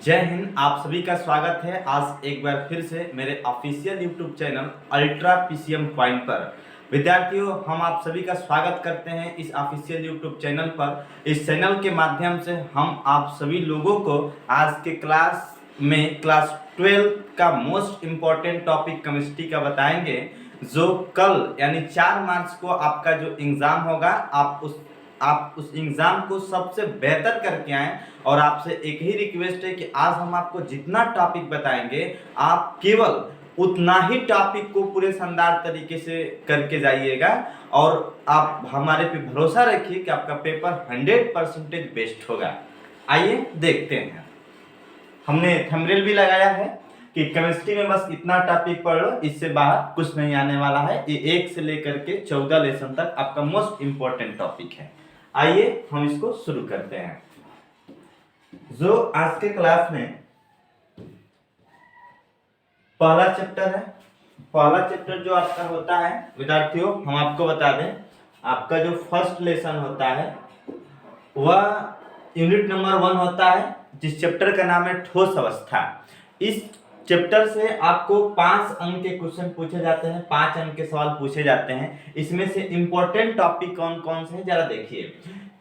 जय हिंद। आप सभी का स्वागत है आज एक बार फिर से मेरे official YouTube channel ultra PCM point पर। विद्यार्थियों, हम आप सभी का स्वागत करते हैं इस ऑफिशियल यूट्यूब चैनल पर। इस चैनल के माध्यम से हम आप सभी लोगों को आज के क्लास में क्लास 12 का मोस्ट इम्पॉर्टेंट टॉपिक केमिस्ट्री का बताएंगे, जो कल यानी 4 मार्च को आपका जो एग्ज़ाम होगा आप उस एग्ज़ाम को सबसे बेहतर करके आएँ। और आपसे एक ही रिक्वेस्ट है कि आज हम आपको जितना टॉपिक बताएंगे आप केवल उतना ही टॉपिक को पूरे शानदार तरीके से करके जाइएगा और आप हमारे पे भरोसा रखिए कि आपका पेपर 100% बेस्ट होगा। आइए देखते हैं। हमने थंबनेल भी लगाया है कि केमिस्ट्री में बस इतना टॉपिक पढ़ लो, इससे बाहर कुछ नहीं आने वाला है। ये 1 से लेकर के 14 लेसन तक आपका मोस्ट इम्पोर्टेंट टॉपिक है। आइए हम इसको शुरू करते हैं। जो आज के क्लास में पहला चैप्टर है, पहला चैप्टर जो आपका होता है विद्यार्थियों, हम आपको बता दें, आपका जो फर्स्ट लेसन होता है वह यूनिट नंबर 1 होता है, जिस चैप्टर का नाम है ठोस अवस्था। इस चैप्टर से आपको 5 अंक के क्वेश्चन पूछे जाते हैं, 5 अंक के सवाल पूछे जाते हैं। इसमें से इंपॉर्टेंट टॉपिक कौन कौन से हैं जरा देखिए।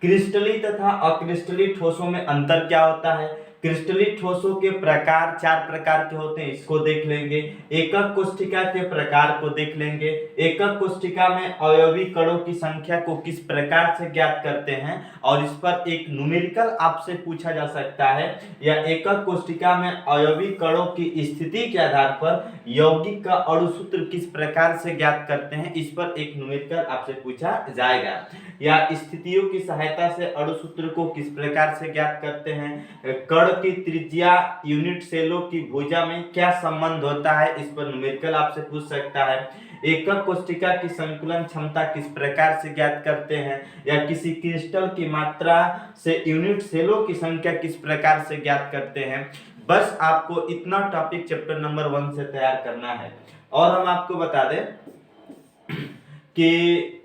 क्रिस्टली तथा अक्रिस्टली ठोसों में अंतर क्या होता है, क्रिस्टली ठोसों के प्रकार 4 प्रकार के होते हैं, इसको देख लेंगे। एकक कोष्ठिका के प्रकार को देख लेंगे। एकक कोष्ठिका में अवयवी कणों की संख्या को किस प्रकार से ज्ञात करते हैं और इस पर एक न्यूमेरिकल आपसे पूछा जा सकता है, या एकक कोष्ठिका में अवयवी कणों की स्थिति के आधार पर यौगिक का अणु सूत्र किस प्रकार से ज्ञात करते हैं, इस पर एक न्यूमेरिकल आपसे पूछा जाएगा। या स्थितियों की सहायता से अणु सूत्र को किस प्रकार से ज्ञात करते हैं, कण की त्रिज्या यूनिट सेलों की भुजा में क्या संबंध होता है, इस पर न्यूमेरिकल आपसे पूछ सकता है। एकक कोष्ठिका की संकुलन क्षमता किस प्रकार से ज्ञात करते हैं, या किसी क्रिस्टल की मात्रा से यूनिट सेलों की संख्या किस प्रकार से ज्ञात करते हैं। बस आपको इतना टॉपिक चैप्टर नंबर 1 से तैयार करना है। और हम आपको बता दें कि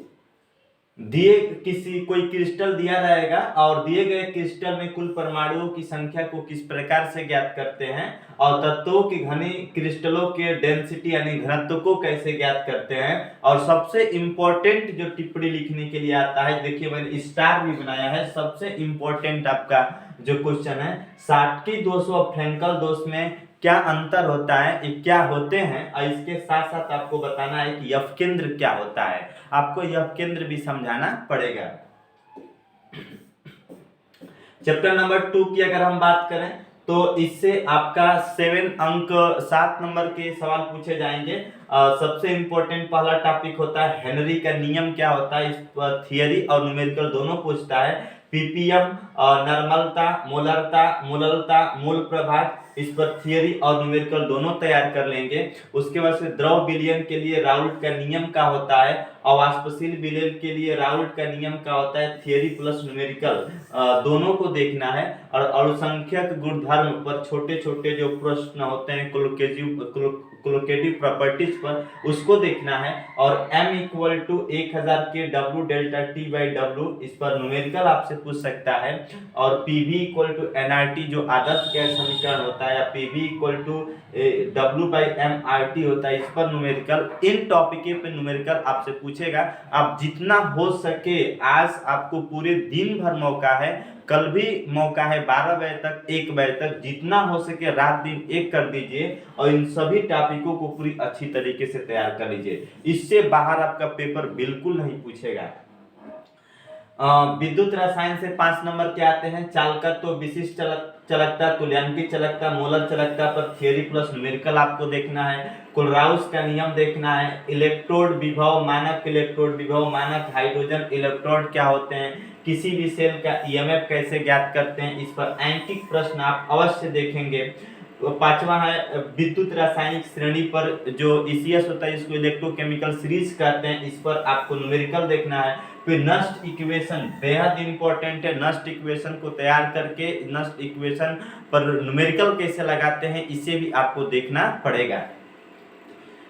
दिए किसी कोई क्रिस्टल दिया रहेगा और दिए गए क्रिस्टल में कुल परमाणुओं की संख्या को किस प्रकार से ज्ञात करते हैं, और तत्वों की घनी क्रिस्टलों के डेंसिटी यानी घनत्व को कैसे ज्ञात करते हैं। और सबसे इंपॉर्टेंट जो टिप्पणी लिखने के लिए आता है, देखिए मैंने स्टार भी बनाया है, सबसे इंपॉर्टेंट आपका जो क्वेश्चन है, साटकी दोष और फ्रैंकल दोष में क्या अंतर होता है, ये क्या होते हैं, और इसके साथ साथ आपको बताना है कि यफ केंद्र क्या होता है। आपको यफ केंद्र भी समझाना पड़ेगा। चैप्टर नंबर 2 की अगर हम बात करें तो इससे आपका 7 नंबर के सवाल पूछे जाएंगे। सबसे इंपॉर्टेंट पहला टॉपिक होता है हेनरी का नियम क्या होता है, इस पर थियरी और न्यूमेरिकल दोनों पूछता है। पीपीएम, नॉर्मलता, मोलरता, मूल प्रभाग, इस पर थियरी और न्यूमेरिकल दोनों तैयार कर लेंगे। उसके बाद से द्रव विलयन के लिए राउल्ट का नियम क्या होता है, अवाष्पशील विलयन के लिए राउल्ट का नियम क्या होता है, थियरी प्लस न्यूमेरिकल दोनों को देखना है। और अणुसंख्यक गुणधर्म पर छोटे छोटे जो प्रश्न होते हैं कोलोकेटिव प्रॉपर्टीज पर, उसको देखना है। और m = 1000 के W डेल्टा T/W, इस पर न्यूमेरिकल आपसे पूछ सकता है। और PV = nRT जो आदर्श गैस समीकरण होता है, या PV = W/mRT होता है, इस पर न्यूमेरिकल, इन टॉपिक पे न्यूमेरिकल आपसे पूछेगा। आप जितना हो सके, आज आपको पूरे दिन भर मौका है, कल भी मौका है, 12 बजे तक 1 बजे तक, जितना हो सके रात दिन एक कर दीजिए और इन सभी टॉपिकों को पूरी अच्छी तरीके से तैयार कर लीजिए। इससे बाहर आपका पेपर बिल्कुल नहीं पूछेगा। विद्युत रसायन से 5 नंबर के आते हैं। चालकत्व, विशिष्ट चालकता, तुल्यांकित चालकता, मोलर चालकता पर थियरी प्लस न्यूमेरिकल आपको देखना है। कोलराउस का नियम देखना है। इलेक्ट्रोड विभव, मानक इलेक्ट्रोड विभव, मानक हाइड्रोजन इलेक्ट्रोड क्या होते हैं, किसी भी सेल का ईएमएफ कैसे ज्ञात करते हैं, इस पर एंटिक प्रश्न आप अवश्य देखेंगे। 5वां है विद्युत रासायनिक श्रेणी पर जो ईसीएस होता है, इसको इलेक्ट्रोकेमिकल सीरीज कहते हैं, इस पर आपको न्यूमेरिकल देखना है। फिर नस्ट इक्वेशन बेहद इंपॉर्टेंट है। नस्ट इक्वेशन को तैयार करके नस्ट इक्वेशन पर न्यूमेरिकल कैसे लगाते हैं, इसे भी आपको देखना पड़ेगा।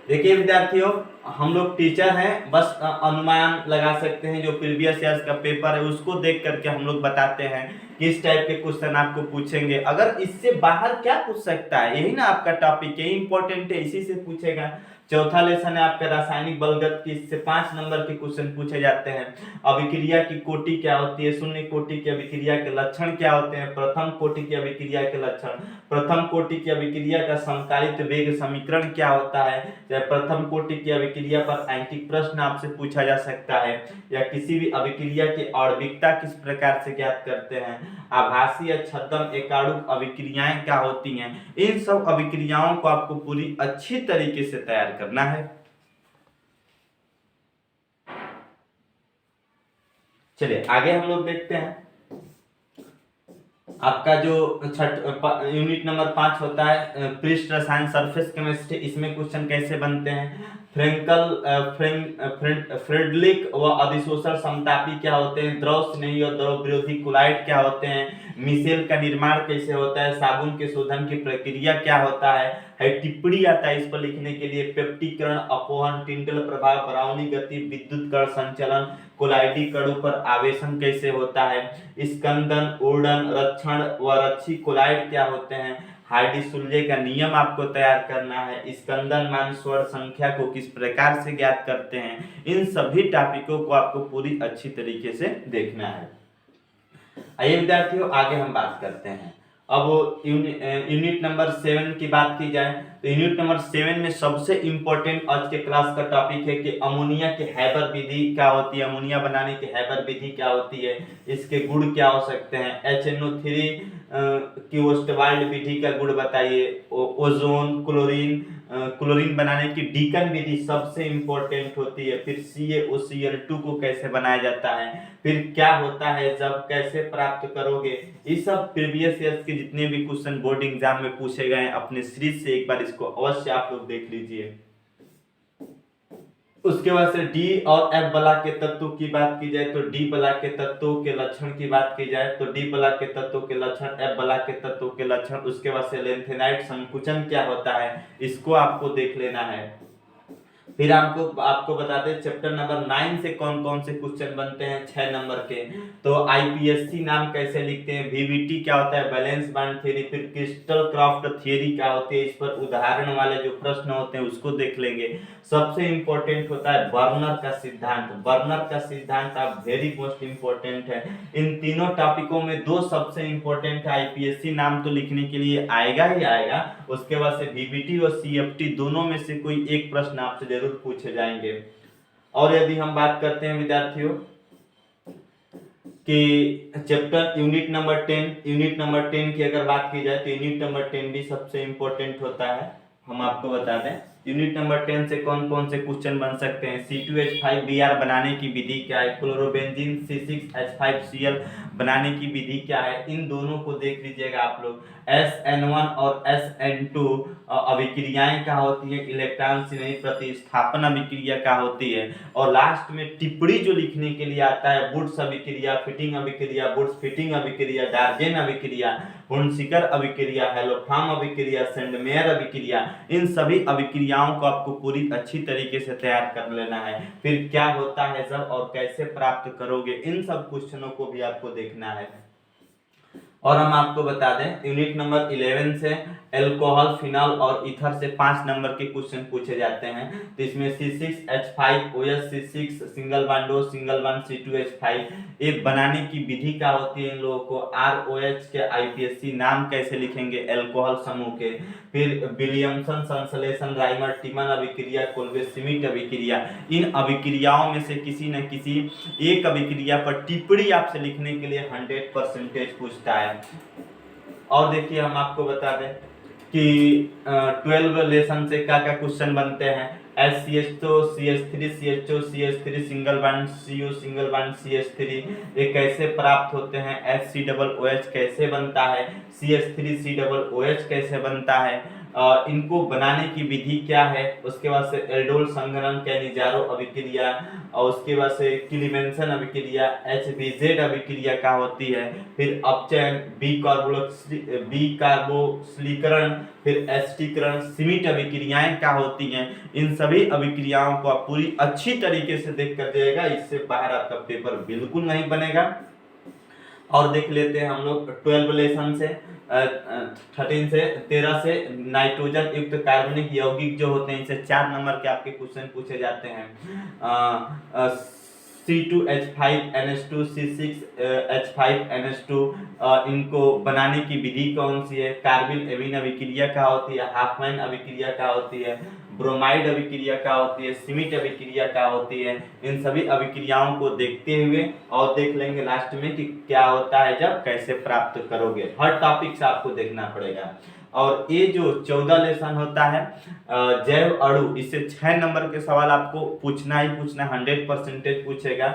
देखिए विद्यार्थियों, हम लोग टीचर हैं, बस अनुमान लगा सकते हैं। जो प्रीवियस ईयर्स का पेपर है उसको देख करके हम लोग बताते हैं किस टाइप के क्वेश्चन आपको पूछेंगे। अगर इससे बाहर क्या पूछ सकता है, यही ना आपका टॉपिक, यही इंपॉर्टेंट है, इसी से पूछेगा। चौथा लेसन है आपका रासायनिक बलगत की, इससे 5 नंबर के क्वेश्चन पूछे जाते हैं। अभिक्रिया की कोटि क्या होती है, शून्य कोटि की अभिक्रिया के लक्षण क्या होते हैं, प्रथम कोटि की अभिक्रिया के लक्षण, प्रथम कोटि की अभिक्रिया का समकालित वेग समीकरण क्या होता है, या प्रथम कोटि की अभिक्रिया पर ऐंकिक प्रश्न आपसे पूछा जा सकता है, या किसी भी अभिक्रिया की आणविकता किस प्रकार से ज्ञात करते हैं, आभासी या छद्म एकाणुक अभिक्रियाएं क्या होती हैं। इन सब अभिक्रियाओं को आपको पूरी अच्छी तरीके से तैयार करना है। चलिए आगे हम लोग देखते हैं। आपका जो यूनिट नंबर 5 होता है पृष्ठ रसायन, सरफेस केमिस्ट्री, इसमें क्वेश्चन कैसे बनते हैं, फ्रेडलिक व अधिशोषण समतापी क्या होते हैं, द्रव स्नेही और द्रव विरोधी कुलाइड क्या होते हैं, मिसेल का निर्माण कैसे होता है, साबुन के शोधन की प्रक्रिया क्या होता है, टिप्पणी आता है इस पर लिखने के लिए, पेप्टीकरण, अपोहन, टिंडल प्रभाव, ब्राउनी गति, विद्युत कण संचलन, कोलाइडी कणों पर आवेशन कैसे होता है, स्कंदन, उर्डन, रक्षण व रक्षी कोलाइड क्या होते हैं, हार्डी-सुल्जे का नियम आपको तैयार करना है, स्कंदन मान स्वर्ण संख्या को किस प्रकार से ज्ञात करते हैं। इन सभी टॉपिकों को आपको पूरी अच्छी तरीके से देखना है। आइए विद्यार्थियों आगे हम बात करते हैं। अब यूनिट नंबर 7 की बात की जाए तो यूनिट नंबर 7 में सबसे इंपॉर्टेंट आज के क्लास का टॉपिक है कि अमोनिया की हैबर विधि क्या होती है, अमोनिया बनाने की हैबर विधि क्या होती है, इसके गुण क्या हो सकते हैं, HNO3 की ओस्टवाल्ड विधि का गुण बताइए, ओजोन, क्लोरीन बनाने की डीकन विधि सबसे इंपॉर्टेंट होती है, फिर CaOCl2 को कैसे बनाया जाता है, फिर क्या होता है जब, कैसे प्राप्त करोगे, ये सब प्रीवियस ईयर्स के जितने भी क्वेश्चन बोर्ड एग्जाम में पूछे गए अपने सीरीज से एक बार इसको अवश्य आप लोग देख लीजिए। उसके बाद से डी और एफ बला के तत्वों की बात की जाए तो डी बला के तत्वों के लक्षण की बात की जाए तो डी बला के तत्वों के लक्षण, एफ बला के तत्वों के लक्षण। उसके बाद से लेंथेनाइट संकुचन क्या होता है, इसको आपको देख लेना है। फिर आपको बता दें चैप्टर नंबर 9 से कौन कौन से क्वेश्चन बनते हैं 6 नंबर के। तो आईपीएससी नाम कैसे लिखते हैं, वीवीटी क्या होता है, बैलेंस बॉन्ड थ्योरी, फिर क्रिस्टल क्राफ्ट थ्योरी क्या होती है, इस पर उदाहरण वाले जो प्रश्न होते हैं उसको देख लेंगे। सबसे इंपॉर्टेंट होता है बर्नर का सिद्धांत। बर्नर का सिद्धांत आप वेरी मोस्ट इंपॉर्टेंट है। इन तीनों टॉपिकों में दो सबसे इंपॉर्टेंट है, आईपीएससी नाम तो लिखने के लिए आएगा ही आएगा, उसके बाद से वीवीटी और सीएफटी दोनों में से कोई एक प्रश्न आपसे जरूर पूछे जाएंगे। और यदि हम बात करते हैं विद्यार्थियों कि चैप्टर यूनिट नंबर 10 की अगर बात की जाए तो यूनिट नंबर 10 भी सबसे इंपॉर्टेंट होता है। हम आपको बता दें यूनिट नंबर 10 से कौन कौन से क्वेश्चन बन सकते हैं, C2H5Br बनाने की विधि क्या है, क्लोरोबेंजीन C6H5Cl बनाने की विधि क्या है, इन दोनों को देख लीजिएगा आप लोग। SN1 और SN2 अभिक्रियाएं क्या होती हैं, इलेक्ट्रॉन स्नेही प्रतिस्थापन अभिक्रिया क्या होती है, और लास्ट में टिप्पणी जो लिखने के लिए आता है, वुड्स अभिक्रिया, फिटिंग अभिक्रिया, वुड्स फिटिंग अभिक्रिया, डार्जेन अभिक्रिया, हुंसिकर अभिक्रिया, हेलोफार्म अभिक्रिया, सेंडमेयर अभिक्रिया, इन सभी अभिक्रियाओं को आपको पूरी अच्छी तरीके से तैयार कर लेना है। फिर क्या होता है जब और कैसे प्राप्त करोगे, इन सब क्वेश्चनों को भी आपको देखना है। और हम आपको बता दें यूनिट नंबर 11 से एल्कोहल, फिनॉल और ईथर से 5 नंबर के क्वेश्चन पूछे जाते हैं। तो इसमें C6H5OH, C6 single bond O, single bond C2H5, ये बनाने की विधि क्या होती है इन लोगों को, ROH के आईपीएससी नाम कैसे लिखेंगे एल्कोहल समूह के, फिर विलियमसन संश्लेषण, राइमर टिमन अभिक्रिया, कोल्बे श्मिट अभिक्रिया, इन अभिक्रियाओं में से किसी न किसी एक अभिक्रिया पर टिप्पणी आपसे लिखने के लिए 100% पूछता है। और देखिए हम आपको बता दें कि 12 लेसन से क्या क्या क्वेश्चन बनते हैं, HCH2 CH3 CH2 CH3 single bond CO single bond CH3 ये कैसे प्राप्त होते हैं, HCOOH कैसे बनता है, CH3COOH कैसे बनता है, इनको बनाने की विधि क्या है, उसके बाद से एल्डोल संघनन कैनिजारो अभिक्रिया, और उसके बाद से क्लीमेंसन अभिक्रिया, HBZ अभिक्रिया क्या होती है, फिर अपचयन, बी कार्बोक्सिलीकरण, फिर एसिडीकरण, सीमित अभिक्रियाएं क्या होती हैं, इन सभी अभिक्रियाओं को आप पूरी अच्छी तरीके से देख कर जाइएगा, इससे बाहर आपका पेपर बिल्कुल नहीं बनेगा। और देख लेते हैं हम लोग 12 लेसन से 13 से नाइट्रोजन युक्त कार्बनिक यौगिक जो होते हैं, इनसे 4 नंबर के आपके क्वेश्चन पूछे जाते हैं। C2H5NH2, C6H5NH2, इनको बनाने की विधि कौन सी है, कार्बिल एमीन अभिक्रिया क्या होती है, हाफमैन अभिक्रिया क्या होती है, ब्रोमाइड अभिक्रिया क्या होती है, सीमिट अभिक्रिया क्या होती है, इन सभी अभिक्रियाओं को देखते हुए और देख लेंगे लास्ट में कि क्या होता है जब कैसे प्राप्त करोगे। हर टॉपिक से आपको देखना पड़ेगा। और ये जो 14 लेसन होता है जैव अणु, इससे 6 नंबर के सवाल आपको पूछना ही पूछना, 100% पूछेगा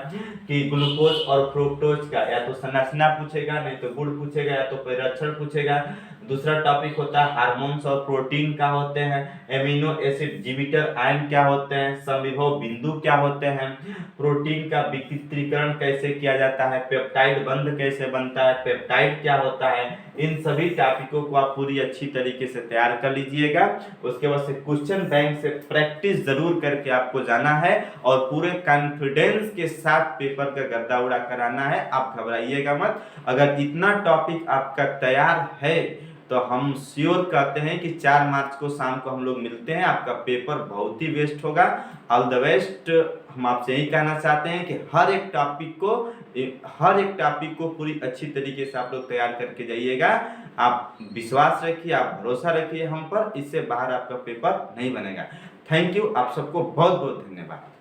कि ग्लूकोज और फ्रुक्टोज का या तो संरचना पूछेगा, नहीं तो गुण पूछेगा, या तो परिरक्षण पूछेगा। दूसरा टॉपिक होता है हार्मोन्स और प्रोटीन क्या होते हैं, एमिनो एसिड जिबिटर आयन क्या होते हैं, समविभव बिंदु क्या होते हैं, प्रोटीन का विकृतीकरण कैसे किया जाता है, पेप्टाइड बंध कैसे बनता है, पेप्टाइड क्या होता है, इन सभी टॉपिकों को आप पूरी अच्छी तरीके से तैयार कर लीजिएगा। उसके बाद से क्वेश्चन बैंक से प्रैक्टिस जरूर करके आपको जाना है और पूरे कॉन्फिडेंस के साथ पेपर का गद्दा उड़ा कराना है। आप घबराइएगा मत, अगर इतना टॉपिक आपका तैयार है तो हम श्योर कहते हैं कि 4 मार्च को शाम को हम लोग मिलते हैं, आपका पेपर बहुत ही बेस्ट होगा। All the best. हम आपसे यही कहना चाहते हैं कि हर एक टॉपिक को पूरी अच्छी तरीके से आप लोग तैयार करके जाइएगा। आप विश्वास रखिए, आप भरोसा रखिए हम पर, इससे बाहर आपका पेपर नहीं बनेगा। थैंक यू, आप सबको बहुत बहुत धन्यवाद।